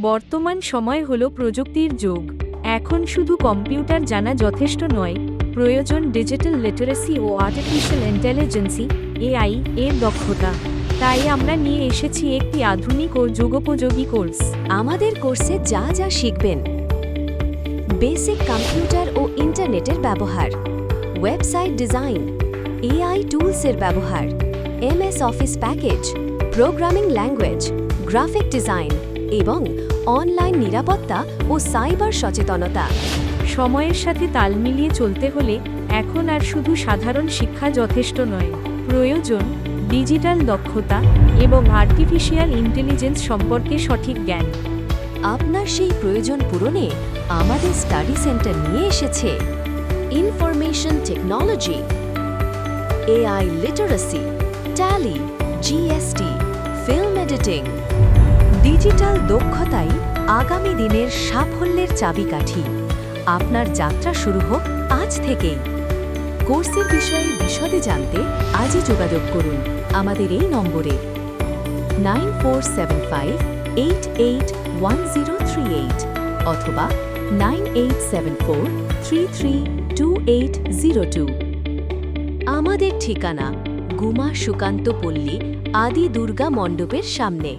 বর্তমান সময় হলো প্রযুক্তির যুগ। এখন শুধু কম্পিউটার জানা যথেষ্ট নয়, প্রয়োজন ডিজিটাল লিটারেসি ও আর্টিফিশিয়াল ইন্টেলিজেন্সি এআই এর দক্ষতা। তাই আমরা নিয়ে এসেছি একটি আধুনিক ও যুগোপযোগী কোর্স। আমাদের কোর্সে যা যা শিখবেন: বেসিক কম্পিউটার ও ইন্টারনেটের ব্যবহার, ওয়েবসাইট ডিজাইন, এআই টুলসের ব্যবহার, MS office package, programming language, graphic design এবং অনলাইন নিরাপত্তা ও সাইবার সচেতনতা। সময়ের সাথে তাল মিলিয়ে চলতে হলে এখন আর শুধু সাধারণ শিক্ষা যথেষ্ট নয়, প্রয়োজন ডিজিটাল দক্ষতা এবং আর্টিফিশিয়াল ইন্টেলিজেন্স সম্পর্কে সঠিক জ্ঞান। আপনার সেই প্রয়োজন পূরণে আমাদের স্টাডি সেন্টার নিয়ে এসেছে information technology, AI literacy, Tally, GST, film editing. Digital দক্ষতাই আগামী দিনের সাফল্যের চাবিকাঠি। আপনার যাত্রা শুরু হোক আজ থেকেই। কোর্সের বিষয়ে বিশদে জানতে আজই যোগাযোগ করুন আমাদের এই নম্বরে 9475881038 অথবা 9874332802। আমাদের ঠিকানা গুমা সুকান্ত পল্লী, আদি দুর্গা মণ্ডপের সামনে।